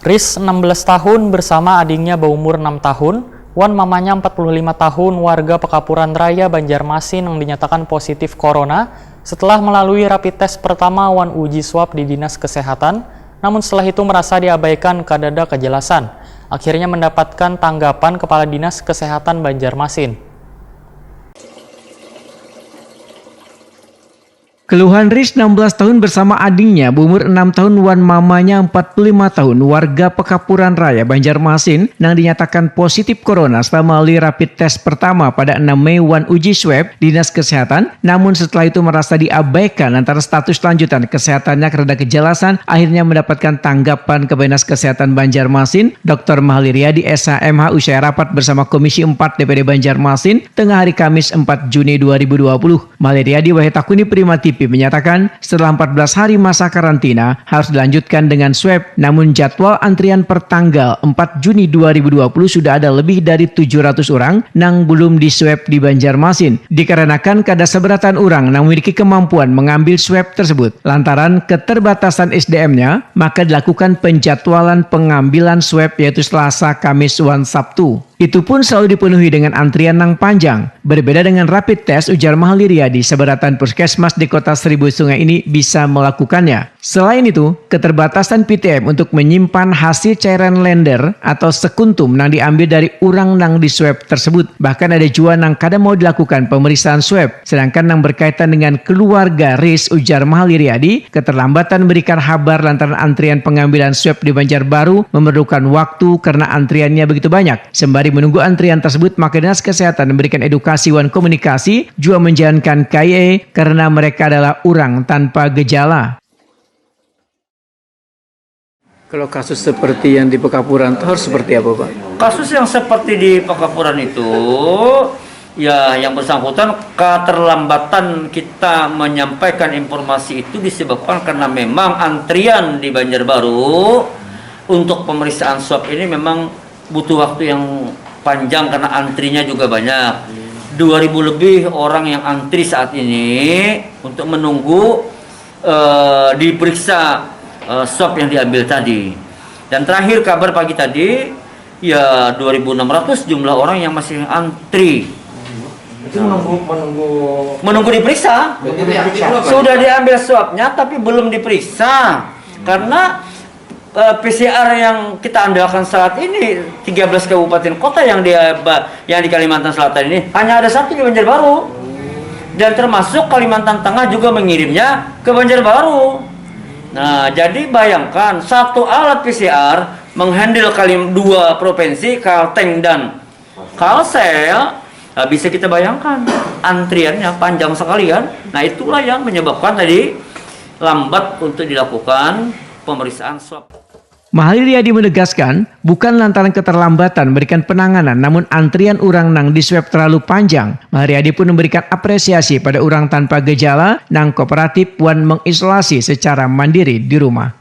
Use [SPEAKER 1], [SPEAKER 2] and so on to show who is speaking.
[SPEAKER 1] Riz 16 tahun bersama adiknya berumur 6 tahun, Wan mamanya 45 tahun warga Pekapuran Raya Banjarmasin yang dinyatakan positif corona setelah melalui rapid test pertama Wan uji swab di Dinas Kesehatan, namun setelah itu merasa diabaikan karena ada kejelasan. Akhirnya mendapatkan tanggapan Kepala Dinas Kesehatan Banjarmasin.
[SPEAKER 2] Keluhan Riz 16 tahun bersama adiknya berumur 6 tahun Wan mamanya 45 tahun warga Pekapuran Raya Banjarmasin yang dinyatakan positif corona setelah melalui rapid test pertama pada 6 Mei Wan uji swab Dinas Kesehatan, namun setelah itu merasa diabaikan antara status lanjutan kesehatannya karena kejelasan, akhirnya mendapatkan tanggapan Kepala Dinas Kesehatan Banjarmasin. Dr. Mahalir Riyadi SHMH usai rapat bersama Komisi 4 DPD Banjarmasin tengah hari Kamis 4 Juni 2020. Mahalir Riyadi Wahetakuni Prima TV menyatakan setelah 14 hari masa karantina harus dilanjutkan dengan swab, namun jadwal antrian per tanggal 4 Juni 2020 sudah ada lebih dari 700 orang yang belum diswab di Banjarmasin. Dikarenakan kada seberatan orang yang memiliki kemampuan mengambil swab tersebut lantaran keterbatasan SDM-nya, maka dilakukan penjadwalan pengambilan swab yaitu Selasa, Kamis, Wan, Sabtu. Itu pun selalu dipenuhi dengan antrian yang panjang. Berbeda dengan rapid test, ujar Mahalir Riyadi, seberatan puskesmas di kota Seribu Sungai ini bisa melakukannya. Selain itu, keterbatasan PTM untuk menyimpan hasil cairan lender atau sekuntum yang diambil dari orang yang di swab tersebut. Bahkan ada juga yang kadang mau dilakukan pemeriksaan swab. Sedangkan yang berkaitan dengan keluarga Riz, ujar Mahalir Riyadi, keterlambatan memberikan kabar lantaran antrian pengambilan swab di Banjarbaru memerlukan waktu karena antriannya begitu banyak. Sembari menunggu antrian tersebut, maka Dinas Kesehatan memberikan edukasi wan komunikasi juga menjalankan KIE karena mereka adalah orang tanpa gejala. Kalau kasus seperti yang di Pekapuran itu harus seperti apa, Pak?
[SPEAKER 3] Kasus yang seperti di Pekapuran itu, ya yang bersangkutan keterlambatan kita menyampaikan informasi itu disebabkan karena memang antrian di Banjarbaru untuk pemeriksaan swab ini memang butuh waktu yang panjang karena antrinya juga banyak. 2000 lebih orang yang antri saat ini untuk menunggu diperiksa swab yang diambil tadi. Dan terakhir kabar pagi tadi ya 2600 jumlah orang yang masih antri.
[SPEAKER 4] Itu
[SPEAKER 3] Menunggu diperiksa. Sudah diambil swabnya tapi belum diperiksa karena PCR yang kita andalkan saat ini 13 kabupaten kota yang di Kalimantan Selatan ini hanya ada satu di Banjarbaru, dan termasuk Kalimantan Tengah juga mengirimnya ke Banjarbaru. Nah, jadi bayangkan satu alat PCR menghandle dua provinsi, Kalteng dan Kalsel. Nah, bisa kita bayangkan antriannya panjang sekali kan. Nah, itulah yang menyebabkan tadi lambat untuk dilakukan pemeriksaan swab.
[SPEAKER 2] Mahalir Riyadi menegaskan, bukan lantaran keterlambatan memberikan penanganan, namun antrian orang nang di swab terlalu panjang. Mahalir Riyadi pun memberikan apresiasi pada orang tanpa gejala nang kooperatif wan mengisolasi secara mandiri di rumah.